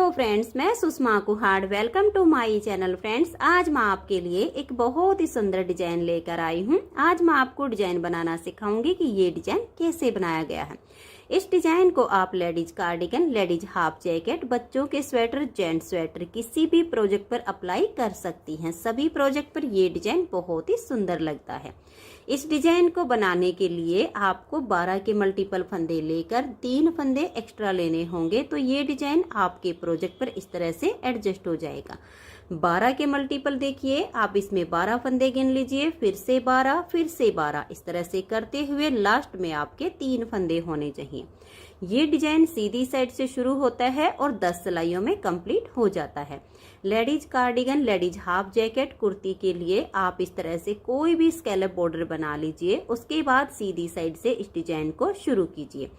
Hello friends, मैं Sushma Kuhad. Welcome to my channel. Friends, आज मैं आपके लिए एक बहुत ही सुंदर डिजाइन लेकर आई हूँ। आज मैं आपको डिजाइन बनाना सिखाऊंगी कि ये डिजाइन कैसे बनाया गया है। इस डिजाइन को आप ladies cardigan, ladies half jacket, बच्चों के स्वेटर, जेंट्स स्वेटर, किसी भी प्रोजेक्ट पर अप्लाई कर सकती हैं। सभी प्रोजेक्ट पर ये डिजाइन बहुत ही सुंदर लगता है। इस डिजाइन को बनाने के लिए आपको 12 के मल्टीपल फंदे लेकर 3 फंदे एक्स्ट्रा लेने होंगे, तो ये डिजाइन आपके प्रोजेक्ट पर इस तरह से एडजस्ट हो जाएगा। 12 के मल्टीपल देखिए, आप इसमें 12 फंदे गिन लीजिए, फिर से 12, फिर से 12, इस तरह से करते हुए लास्ट में आपके 3 फंदे होने चाहिए। ये डिजाइन सीधी साइड से शुरू होता है और 10 सिलाइयों में कंप्लीट हो जाता है। Ladies cardigan, ladies half jacket, kurti के लिए आप इस तरह से कोई भी स्कैलप बॉर्डर बना लीजिए। उसके बाद सीधी साइड से इस डिजाइन को शुरू कीजिए।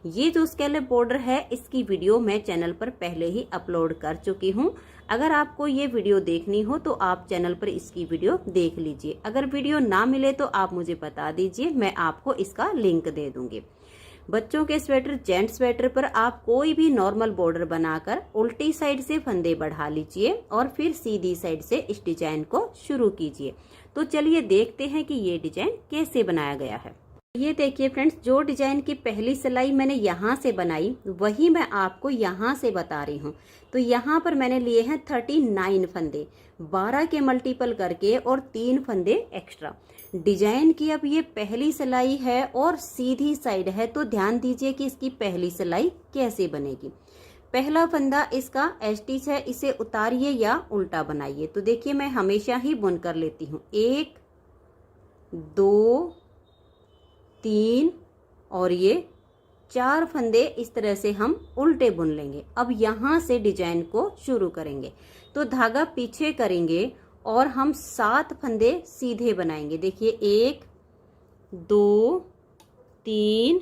ये जो स्कैलप बॉर्डर है, इसकी वीडियो मैं चैनल पर पहले ही अपलोड कर चुकी हूँ। अगर आपको ये वीडियो देखनी हो तो आप चैनल पर इसकी वीडियो देख लीजिए। अगर वीडियो ना मिले तो आप मुझे बता दीजिए, मैं आपको इसका लिंक दे दूंगी। बच्चों के स्वेटर, जेंट्स स्वेटर पर आप कोई भी नॉर्मल बॉर्डर बनाकर उल्टी साइड से फंदे बढ़ा लीजिए और फिर सीधी साइड से इस डिजाइन को शुरू कीजिए। तो चलिए देखते हैं कि ये डिजाइन कैसे बनाया गया है। ये देखिए फ्रेंड्स, जो डिजाइन की पहली सिलाई मैंने यहाँ से बनाई वही मैं आपको यहाँ से बता रही हूँ। तो यहाँ पर मैंने लिए हैं 39 फंदे, 12 के मल्टीपल करके और 3 फंदे एक्स्ट्रा। डिजाइन की अब ये पहली सिलाई है और सीधी साइड है, तो ध्यान दीजिए कि इसकी पहली सिलाई कैसे बनेगी। पहला फंदा इसका स्टिच है, इसे उतारिए या उल्टा बनाइए। तो देखिए, मैं हमेशा ही बुन कर लेती हूँ। 1 2 3 और ये 4 फंदे इस तरह से हम उल्टे बुन लेंगे। अब यहाँ से डिजाइन को शुरू करेंगे, तो धागा पीछे करेंगे और हम 7 फंदे सीधे बनाएंगे। देखिए, 1 2 3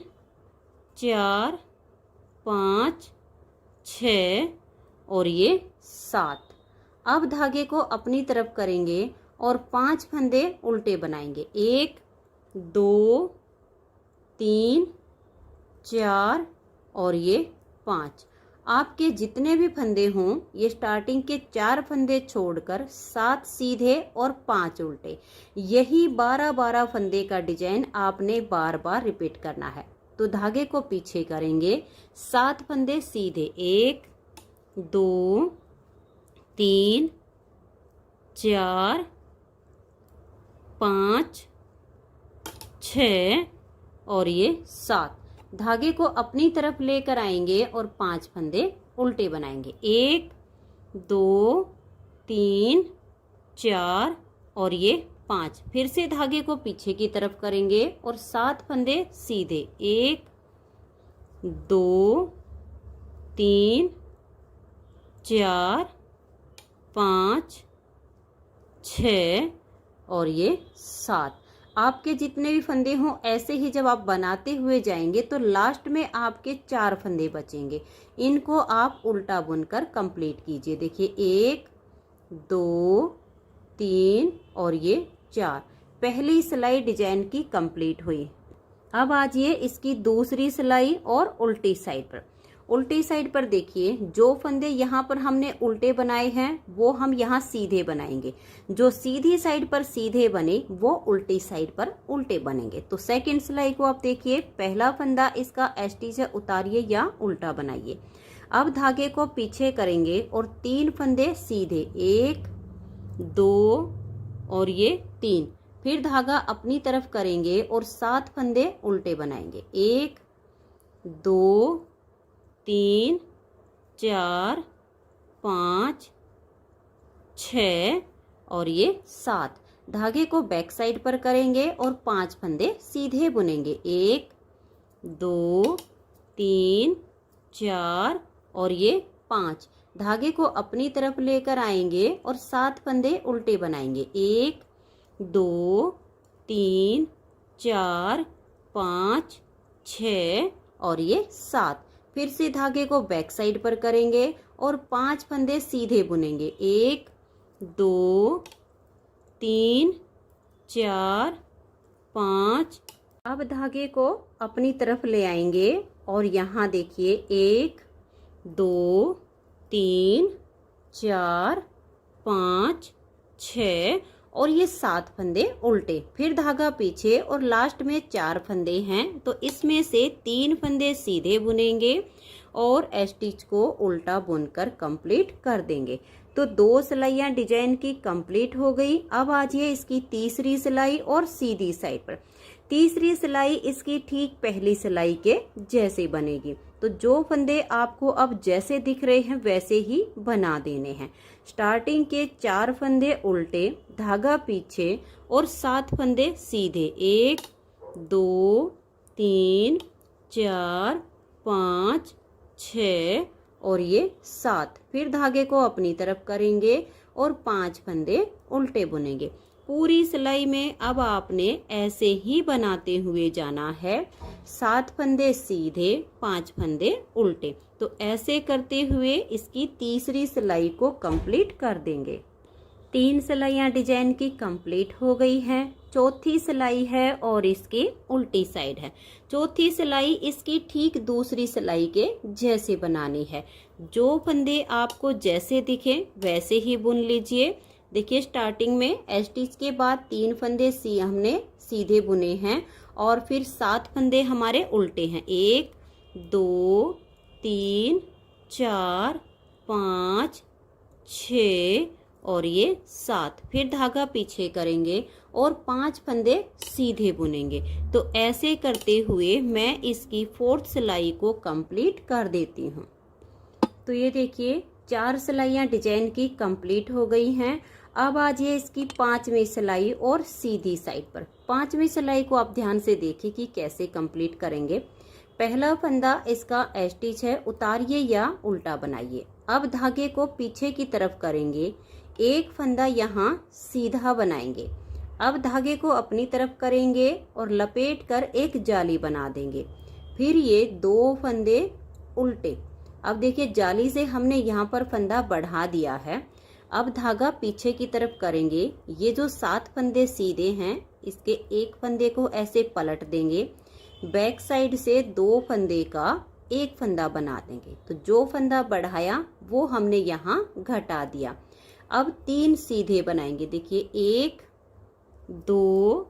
4 5 6 और ये 7। अब धागे को अपनी तरफ करेंगे और 5 फंदे उल्टे बनाएंगे। 1 2 3 4 और ये 5। आपके जितने भी फंदे हों, ये स्टार्टिंग के 4 फंदे छोड़कर 7 सीधे और 5 उल्टे, यही 12-12 फंदे का डिजाइन आपने बार बार रिपीट करना है। तो धागे को पीछे करेंगे, 7 फंदे सीधे, 1 2 3 4 5 6 और ये 7। धागे को अपनी तरफ लेकर आएंगे और 5 फंदे उल्टे बनाएंगे। 1 2 3 4 और ये 5। फिर से धागे को पीछे की तरफ करेंगे और 7 फंदे सीधे, 1 2 3 4 5 6 और ये 7। आपके जितने भी फंदे हों, ऐसे ही जब आप बनाते हुए जाएंगे तो लास्ट में आपके 4 फंदे बचेंगे। इनको आप उल्टा बुनकर कंप्लीट कीजिए। देखिए, 1 2 3 और ये 4। पहली सिलाई डिजाइन की कंप्लीट हुई। अब आजिए इसकी दूसरी सिलाई और उल्टी साइड पर। उल्टी साइड पर देखिए, जो फंदे यहाँ पर हमने उल्टे बनाए हैं वो हम यहाँ सीधे बनाएंगे। जो सीधी साइड पर सीधे बने वो उल्टी साइड पर उल्टे बनेंगे। तो सेकंड सिलाई को आप देखिए, पहला फंदा इसका स्टिच है, उतारिए या उल्टा बनाइए। अब धागे को पीछे करेंगे और 3 फंदे सीधे, 1 2 और ये 3। फिर धागा अपनी तरफ करेंगे और 7 फंदे उल्टे बनाएंगे। 1 2 3 4 5 6 और ये 7। धागे को बैक साइड पर करेंगे और 5 फंदे सीधे बुनेंगे। 1 2 3 4 और ये 5। धागे को अपनी तरफ लेकर आएंगे और 7 फंदे उल्टे बनाएंगे। 1 2 3 4 5 6 और ये 7। फिर से धागे को बैक साइड पर करेंगे और 5 फंदे सीधे बुनेंगे। 1 2 3 4 5। अब धागे को अपनी तरफ ले आएंगे और यहाँ देखिए, 1 2 3 4 5 6 और ये 7 फंदे उल्टे, फिर धागा पीछे और लास्ट में 4 फंदे हैं तो इसमें से 3 फंदे सीधे बुनेंगे और स्टिच को उल्टा बुनकर कंप्लीट कर देंगे। तो 2 सिलाइयाँ डिजाइन की कंप्लीट हो गई। अब आ जाइए इसकी तीसरी सिलाई और सीधी साइड पर। तीसरी सिलाई इसकी ठीक पहली सिलाई के जैसे बनेगी। तो जो फंदे आपको अब जैसे दिख रहे हैं वैसे ही बना देने हैं। स्टार्टिंग के 4 फंदे उल्टे, धागा पीछे और 7 फंदे सीधे। 1 2 3 4 5 6 और ये 7। फिर धागे को अपनी तरफ करेंगे और 5 फंदे उल्टे बुनेंगे। पूरी सिलाई में अब आपने ऐसे ही बनाते हुए जाना है। 7 फंदे सीधे, 5 फंदे उल्टे। तो ऐसे करते हुए इसकी तीसरी सिलाई को कंप्लीट कर देंगे। 3 सिलाइयाँ डिजाइन की कंप्लीट हो गई हैं। चौथी सिलाई है और इसकी उल्टी साइड है। चौथी सिलाई इसकी ठीक दूसरी सिलाई के जैसे बनानी है। जो फंदे आपको जैसे दिखे वैसे ही बुन लीजिए। देखिए स्टार्टिंग में स्टिच के बाद 3 फंदे हमने सीधे बुने हैं और फिर 7 फंदे हमारे उल्टे हैं। 1 2 3 4 5 6 और ये 7। फिर धागा पीछे करेंगे और 5 फंदे सीधे बुनेंगे। तो ऐसे करते हुए मैं इसकी 4th सिलाई को कंप्लीट कर देती हूँ। तो ये देखिए 4 सिलाइयाँ डिजाइन की कंप्लीट हो गई हैं। अब आ जाइए इसकी 5वीं सिलाई और सीधी साइड पर। 5वीं सिलाई को आप ध्यान से देखिए कि कैसे कंप्लीट करेंगे। पहला फंदा इसका स्टिच है, उतारिए या उल्टा बनाइए। अब धागे को पीछे की तरफ करेंगे, एक फंदा यहाँ सीधा बनाएंगे। अब धागे को अपनी तरफ करेंगे और लपेट कर एक जाली बना देंगे। फिर ये 2 फंदे उल्टे। अब देखिए जाली से हमने यहाँ पर फंदा बढ़ा दिया है। अब धागा पीछे की तरफ करेंगे। ये जो 7 फंदे सीधे हैं इसके एक फंदे को ऐसे पलट देंगे। बैक साइड से 2 फंदे का एक फंदा बना देंगे। तो जो फंदा बढ़ाया वो हमने यहाँ घटा दिया। अब 3 सीधे बनाएंगे। देखिए 1 2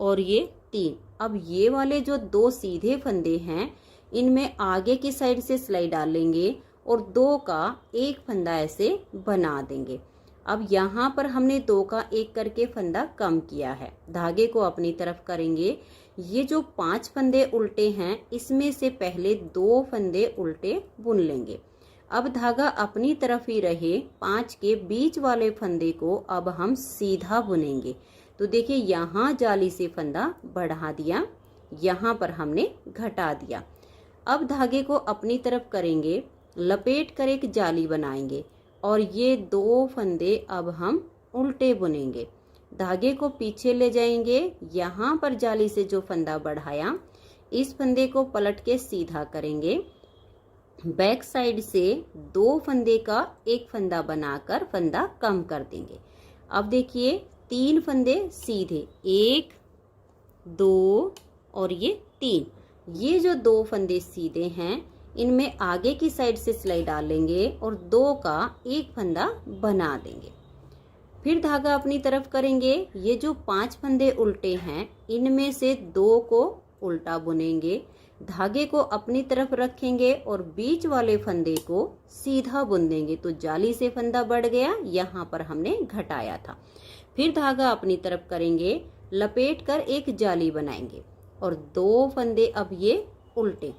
और ये 3। अब ये वाले जो 2 सीधे फंदे हैं इनमें आगे की साइड से सिलाई डालेंगे और 2 का एक फंदा ऐसे बना देंगे। अब यहाँ पर हमने 2 का एक करके फंदा कम किया है। धागे को अपनी तरफ करेंगे। ये जो 5 फंदे उल्टे हैं इसमें से पहले 2 फंदे उल्टे बुन लेंगे। अब धागा अपनी तरफ ही रहे, 5 के बीच वाले फंदे को अब हम सीधा बुनेंगे। तो देखिए यहाँ जाली से फंदा बढ़ा दिया, यहाँ पर हमने घटा दिया। अब धागे को अपनी तरफ करेंगे, लपेट कर एक जाली बनाएंगे और ये 2 फंदे अब हम उल्टे बुनेंगे। धागे को पीछे ले जाएंगे। यहाँ पर जाली से जो फंदा बढ़ाया इस फंदे को पलट के सीधा करेंगे। बैक साइड से 2 फंदे का एक फंदा बनाकर फंदा कम कर देंगे। अब देखिए 3 फंदे सीधे, 1 2 और ये 3। ये जो 2 फंदे सीधे हैं इनमें आगे की साइड से सिलाई डालेंगे और 2 का एक फंदा बना देंगे। फिर धागा अपनी तरफ करेंगे। ये जो 5 फंदे उल्टे हैं इनमें से 2 को उल्टा बुनेंगे। धागे को अपनी तरफ रखेंगे और बीच वाले फंदे को सीधा बुन देंगे। तो जाली से फंदा बढ़ गया, यहाँ पर हमने घटाया था। फिर धागा अपनी तरफ करेंगे, लपेट कर एक जाली बनाएंगे और 2 फंदे अब ये उल्टे।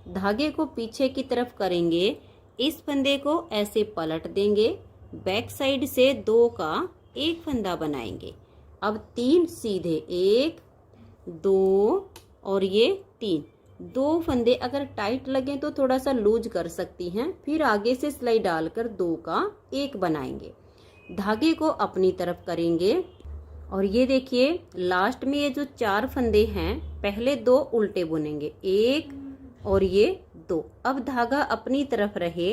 धागे को पीछे की तरफ करेंगे, इस फंदे को ऐसे पलट देंगे। बैक साइड से 2 का एक फंदा बनाएंगे। अब 3 सीधे, 1 2 और ये 3। 2 फंदे अगर टाइट लगे तो थोड़ा सा लूज कर सकती हैं। फिर आगे से सिलाई डालकर 2 का एक बनाएंगे। धागे को अपनी तरफ करेंगे और ये देखिए लास्ट में ये जो 4 फंदे हैं पहले 2 उल्टे बुनेंगे, 1 और ये 2। अब धागा अपनी तरफ रहे,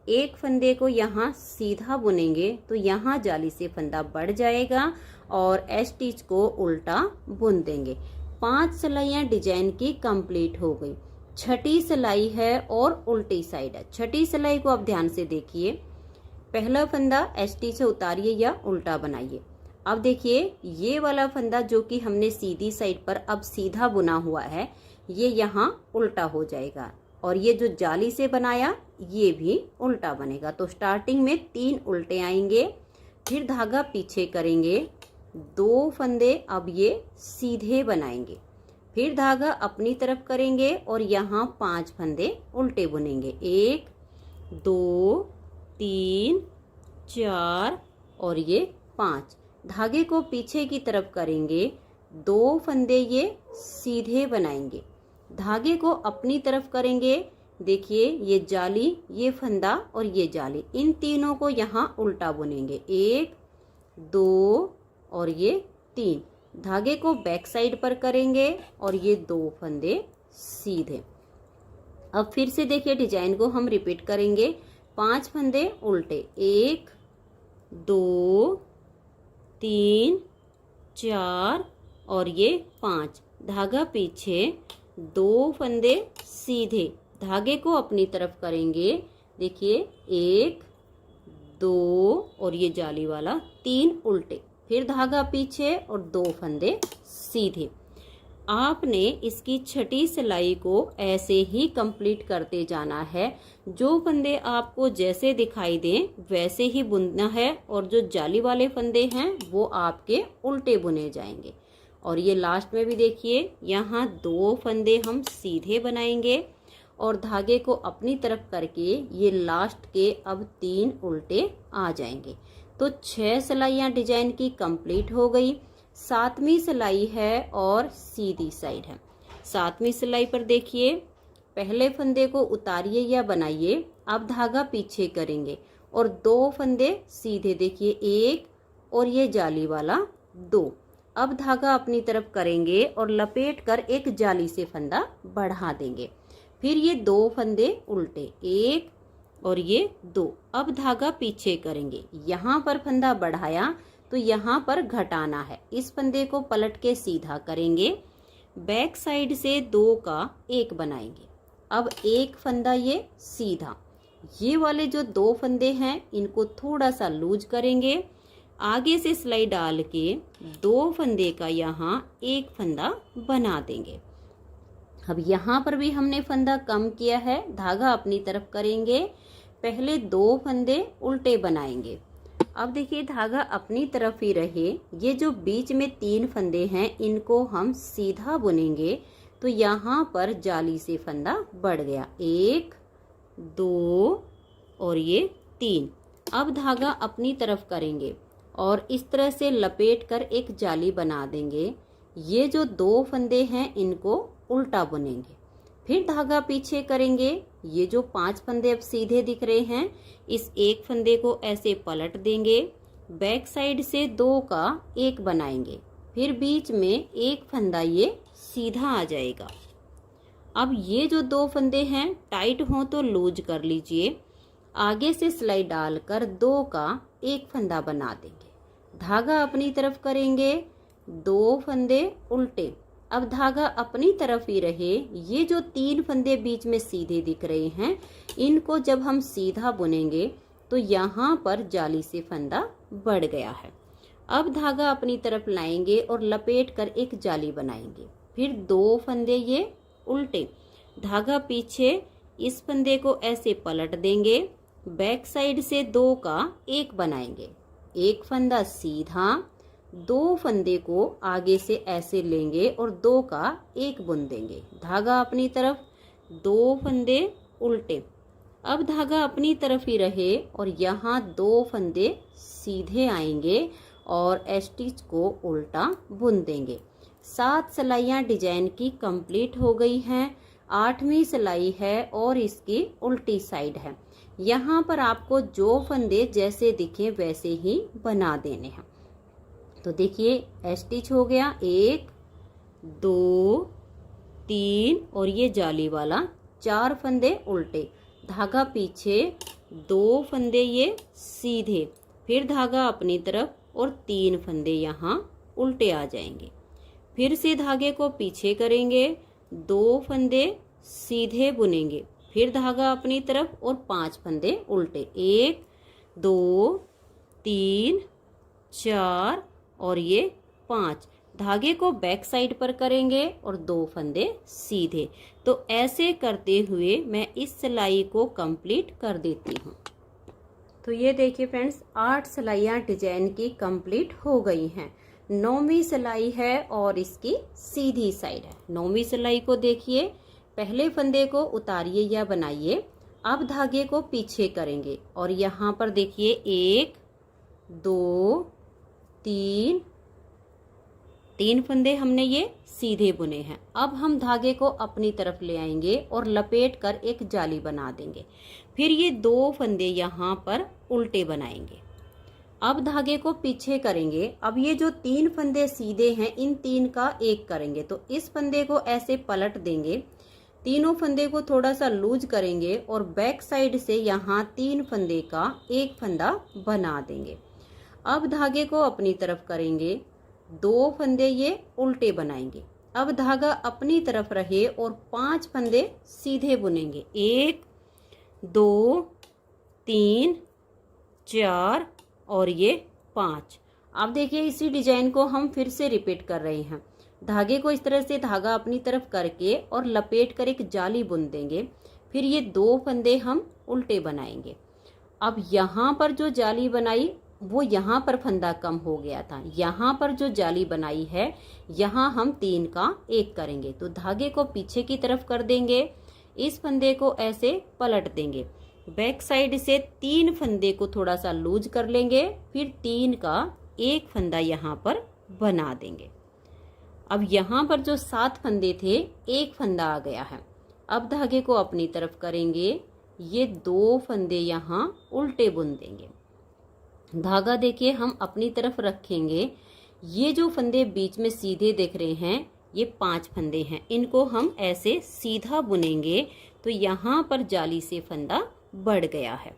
एक फंदे को यहाँ सीधा बुनेंगे तो यहाँ जाली से फंदा बढ़ जाएगा और स्टिच को उल्टा बुन देंगे। 5 सिलाइयाँ डिजाइन की कंप्लीट हो गई। छठी सिलाई है और उल्टी साइड है। छठी सिलाई को आप ध्यान से देखिए, पहला फंदा एसटी से उतारिए या उल्टा बनाइए। अब देखिए ये वाला फंदा जो कि हमने सीधी साइड पर अब सीधा बुना हुआ है, ये यहाँ उल्टा हो जाएगा और ये जो जाली से बनाया ये भी उल्टा बनेगा। तो स्टार्टिंग में 3 उल्टे आएंगे, फिर धागा पीछे करेंगे, 2 फंदे अब ये सीधे बनाएंगे, फिर धागा अपनी तरफ करेंगे और यहाँ 5 फंदे उल्टे बुनेंगे। 1 2 3 4 और ये 5। धागे को पीछे की तरफ करेंगे, 2 फंदे ये सीधे बनाएंगे, धागे को अपनी तरफ करेंगे। देखिए ये जाली, ये फंदा और ये जाली, इन तीनों को यहाँ उल्टा बुनेंगे। 1 2 और ये 3। धागे को बैक साइड पर करेंगे और ये 2 फंदे सीधे। अब फिर से देखिए डिजाइन को हम रिपीट करेंगे। 5 फंदे उल्टे, 1 2 3 4 और ये 5। धागा पीछे, 2 फंदे सीधे, धागे को अपनी तरफ करेंगे। देखिए 1 2 और ये जाली वाला 3 उल्टे, फिर धागा पीछे और 2 फंदे सीधे। आपने इसकी छठी सिलाई को ऐसे ही कंप्लीट करते जाना है। जो फंदे आपको जैसे दिखाई दें वैसे ही बुनना है और जो जाली वाले फंदे हैं वो आपके उल्टे बुने जाएंगे। और ये लास्ट में भी देखिए यहाँ 2 फंदे हम सीधे बनाएंगे और धागे को अपनी तरफ करके ये लास्ट के अब 3 उल्टे आ जाएंगे। तो 6 सिलाइयाँ डिजाइन की कंप्लीट हो गई। 7वीं सिलाई है और सीधी साइड है। 7वीं सिलाई पर देखिए, पहले फंदे को उतारिए या बनाइए, अब धागा पीछे करेंगे और 2 फंदे सीधे, देखिए 1 और ये जाली वाला 2। अब धागा अपनी तरफ करेंगे और लपेट कर एक जाली से फंदा बढ़ा देंगे, फिर ये 2 फंदे उल्टे, 1 और ये 2। अब धागा पीछे करेंगे, यहाँ पर फंदा बढ़ाया तो यहाँ पर घटाना है, इस फंदे को पलट के सीधा करेंगे, बैक साइड से 2 का 1 बनाएंगे। अब एक फंदा ये सीधा, ये वाले जो 2 फंदे हैं इनको थोड़ा सा लूज करेंगे, आगे से सिलाई डाल के 2 फंदे का यहाँ 1 फंदा बना देंगे। अब यहाँ पर भी हमने फंदा कम किया है, धागा अपनी तरफ करेंगे, पहले 2 फंदे उल्टे बनाएंगे। अब देखिए धागा अपनी तरफ ही रहे, ये जो बीच में 3 फंदे हैं इनको हम सीधा बुनेंगे। तो यहाँ पर जाली से फंदा बढ़ गया, 1 2 और ये 3। अब धागा अपनी तरफ करेंगे और इस तरह से लपेट कर एक जाली बना देंगे। ये जो 2 फंदे हैं इनको उल्टा बुनेंगे, फिर धागा पीछे करेंगे। ये जो 5 फंदे अब सीधे दिख रहे हैं, इस एक फंदे को ऐसे पलट देंगे, बैक साइड से 2 का 1 बनाएंगे, फिर बीच में एक फंदा ये सीधा आ जाएगा। अब ये जो 2 फंदे हैं टाइट हों तो लूज कर लीजिए, आगे से सिलाई डालकर 2 का 1 फंदा बना देंगे, धागा अपनी तरफ करेंगे, 2 फंदे उल्टे। अब धागा अपनी तरफ ही रहे, ये जो 3 फंदे बीच में सीधे दिख रहे हैं इनको जब हम सीधा बुनेंगे तो यहाँ पर जाली से फंदा बढ़ गया है। अब धागा अपनी तरफ लाएंगे और लपेट कर एक जाली बनाएंगे, फिर 2 फंदे ये उल्टे, धागा पीछे, इस फंदे को ऐसे पलट देंगे, बैक साइड से 2 का 1 बनाएंगे, एक फंदा सीधा, 2 फंदे को आगे से ऐसे लेंगे और 2 का 1 बुन देंगे, धागा अपनी तरफ, 2 फंदे उल्टे। अब धागा अपनी तरफ ही रहे और यहाँ 2 फंदे सीधे आएंगे और स्टिच को उल्टा बुन देंगे। 7 सिलाइयाँ डिजाइन की कंप्लीट हो गई हैं। 8वीं सिलाई है और इसकी उल्टी साइड है। यहाँ पर आपको जो फंदे जैसे दिखे वैसे ही बना देने हैं। तो देखिए स्टिच हो गया, 1 2 3 और ये जाली वाला 4 फंदे उल्टे, धागा पीछे, 2 फंदे ये सीधे, फिर धागा अपनी तरफ और 3 फंदे यहाँ उल्टे आ जाएंगे, फिर से धागे को पीछे करेंगे, 2 फंदे सीधे बुनेंगे, फिर धागा अपनी तरफ और 5 फंदे उल्टे, 1 2 3 4 और ये 5। धागे को बैक साइड पर करेंगे और 2 फंदे सीधे। तो ऐसे करते हुए मैं इस सिलाई को कंप्लीट कर देती हूँ। तो ये देखिए फ्रेंड्स, 8 सिलाइयाँ डिजाइन की कंप्लीट हो गई हैं। 9वीं सिलाई है और इसकी सीधी साइड है। 9वीं सिलाई को देखिए, पहले फंदे को उतारिए या बनाइए। अब धागे को पीछे करेंगे और यहाँ पर देखिए 1 2 3 फंदे हमने ये सीधे बुने हैं। अब हम धागे को अपनी तरफ ले आएंगे और लपेट कर एक जाली बना देंगे। फिर ये 2 फंदे यहाँ पर उल्टे बनाएंगे। अब धागे को पीछे करेंगे। अब ये जो 3 फंदे सीधे हैं, इन 3 का एक करेंगे। तो इस फंदे को ऐसे पलट देंगे, तीनों फंदे को थोड़ा सा लूज करेंगे और बैक साइड से यहाँ 3 फंदे का एक फंदा बना देंगे। अब धागे को अपनी तरफ करेंगे, 2 फंदे ये उल्टे बनाएंगे। अब धागा अपनी तरफ रहे और 5 फंदे सीधे बुनेंगे, 1 2 3 4 और ये 5। अब देखिए इसी डिजाइन को हम फिर से रिपीट कर रहे हैं। धागे को इस तरह से धागा अपनी तरफ करके और लपेट कर एक जाली बुन देंगे। फिर ये 2 फंदे हम उल्टे बनाएंगे। अब यहाँ पर जो जाली बनाई वो यहाँ पर फंदा कम हो गया था। यहाँ पर जो जाली बनाई है, यहाँ हम 3 का एक करेंगे। तो धागे को पीछे की तरफ कर देंगे, इस फंदे को ऐसे पलट देंगे, बैक साइड से 3 फंदे को थोड़ा सा लूज कर लेंगे, फिर 3 का एक फंदा यहाँ पर बना देंगे। अब यहाँ पर जो 7 फंदे थे, एक फंदा आ गया है। अब धागे को अपनी तरफ करेंगे, ये 2 फंदे यहाँ उल्टे बुन देंगे। धागा देखिए हम अपनी तरफ रखेंगे। ये जो फंदे बीच में सीधे दिख रहे हैं, ये 5 फंदे हैं। इनको हम ऐसे सीधा बुनेंगे तो यहाँ पर जाली से फंदा बढ़ गया है।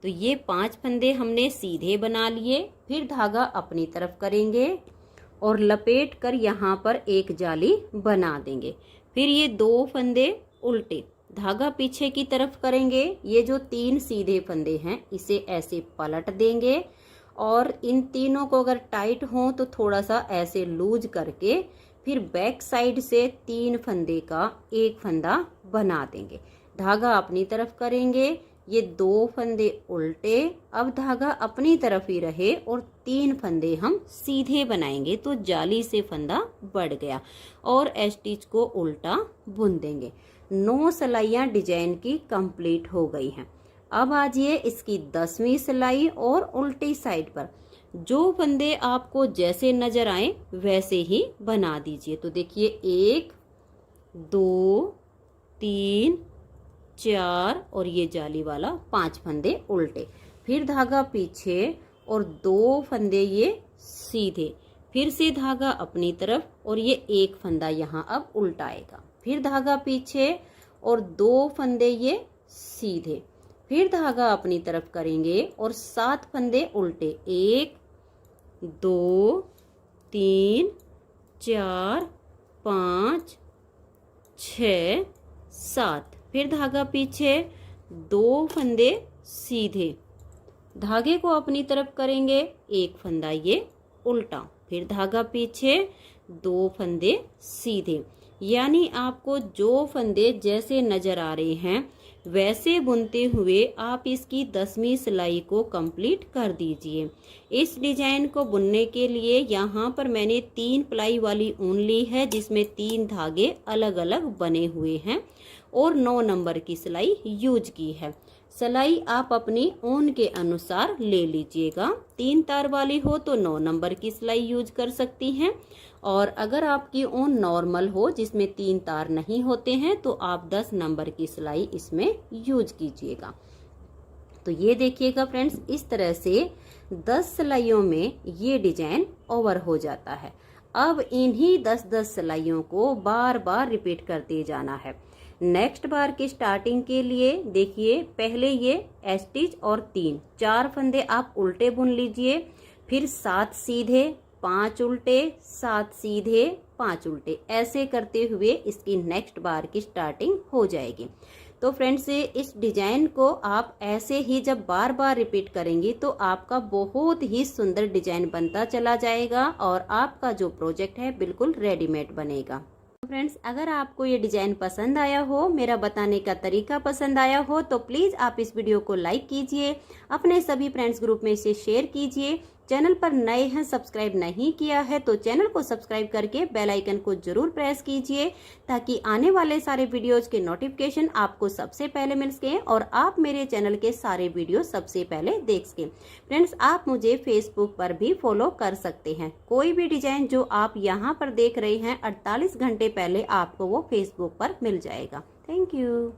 तो ये 5 फंदे हमने सीधे बना लिए। फिर धागा अपनी तरफ करेंगे और लपेट कर यहाँ पर एक जाली बना देंगे। फिर ये 2 फंदे उल्टे, धागा पीछे की तरफ करेंगे। ये जो 3 सीधे फंदे हैं, इसे ऐसे पलट देंगे और इन तीनों को अगर टाइट हो तो थोड़ा सा ऐसे लूज करके फिर बैक साइड से 3 फंदे का एक फंदा बना देंगे। धागा अपनी तरफ करेंगे, ये 2 फंदे उल्टे। अब धागा अपनी तरफ ही रहे और 3 फंदे हम सीधे बनाएंगे तो जाली से फंदा बढ़ गया और स्टिच को उल्टा बुन देंगे। 9 सिलाइयाँ डिजाइन की कंप्लीट हो गई हैं। अब आ जाइए इसकी 10वीं सिलाई और उल्टी साइड पर। जो फंदे आपको जैसे नजर आए वैसे ही बना दीजिए। तो देखिए 1 2 3 4 और ये जाली वाला 5 फंदे उल्टे। फिर धागा पीछे और 2 फंदे ये सीधे। फिर से धागा अपनी तरफ और ये एक फंदा यहाँ अब उल्टा आएगा। फिर धागा पीछे और 2 फंदे ये सीधे। फिर धागा अपनी तरफ करेंगे और 7 फंदे उल्टे, 1 2 3 4 5 6 7। फिर धागा पीछे, 2 फंदे सीधे। धागे को अपनी तरफ करेंगे, एक फंदा ये उल्टा। फिर धागा पीछे, 2 फंदे सीधे। यानी आपको जो फंदे जैसे नजर आ रहे हैं वैसे बुनते हुए आप इसकी 10वीं सिलाई को कंप्लीट कर दीजिए। इस डिजाइन को बुनने के लिए यहाँ पर मैंने 3 प्लाई वाली ऊन ली है, जिसमें 3 धागे अलग अलग बने हुए हैं और 9 नंबर की सिलाई यूज की है। सिलाई आप अपनी ऊन के अनुसार ले लीजिएगा। 3 तार वाली हो तो 9 नंबर की सिलाई यूज कर सकती हैं, और अगर आपकी ऊन नॉर्मल हो जिसमें 3 तार नहीं होते हैं तो आप 10 नंबर की सिलाई इसमें यूज कीजिएगा। तो ये देखिएगा फ्रेंड्स, इस तरह से 10 सिलाइयों में ये डिजाइन ओवर हो जाता है। अब इन्हीं 10-10 सिलाइयों को बार बार रिपीट करते जाना है। नेक्स्ट बार की स्टार्टिंग के लिए देखिए, पहले ये स्टिच और 4 फंदे आप उल्टे बुन लीजिए। फिर 7 सीधे, 5 उल्टे, 7 सीधे, 5 उल्टे। ऐसे करते हुए इसकी नेक्स्ट बार की स्टार्टिंग हो जाएगी। तो फ्रेंड्स इस डिजाइन को आप ऐसे ही जब बार बार रिपीट करेंगी तो आपका बहुत ही सुंदर डिजाइन बनता चला जाएगा और आपका जो प्रोजेक्ट है बिल्कुल रेडीमेड बनेगा। फ्रेंड्स अगर आपको ये डिजाइन पसंद आया हो, मेरा बताने का तरीका पसंद आया हो, तो प्लीज आप इस वीडियो को लाइक कीजिए, अपने सभी फ्रेंड्स ग्रुप में इसे शेयर कीजिए। चैनल पर नए हैं, सब्सक्राइब नहीं किया है तो चैनल को सब्सक्राइब करके बेल आइकन को जरूर प्रेस कीजिए ताकि आने वाले सारे वीडियोज के नोटिफिकेशन आपको सबसे पहले मिल सके और आप मेरे चैनल के सारे वीडियो सबसे पहले देख सके। फ्रेंड्स आप मुझे फेसबुक पर भी फॉलो कर सकते हैं। कोई भी डिजाइन जो आप यहाँ पर देख रहे हैं 48 घंटे पहले आपको वो फेसबुक पर मिल जाएगा। Thank you.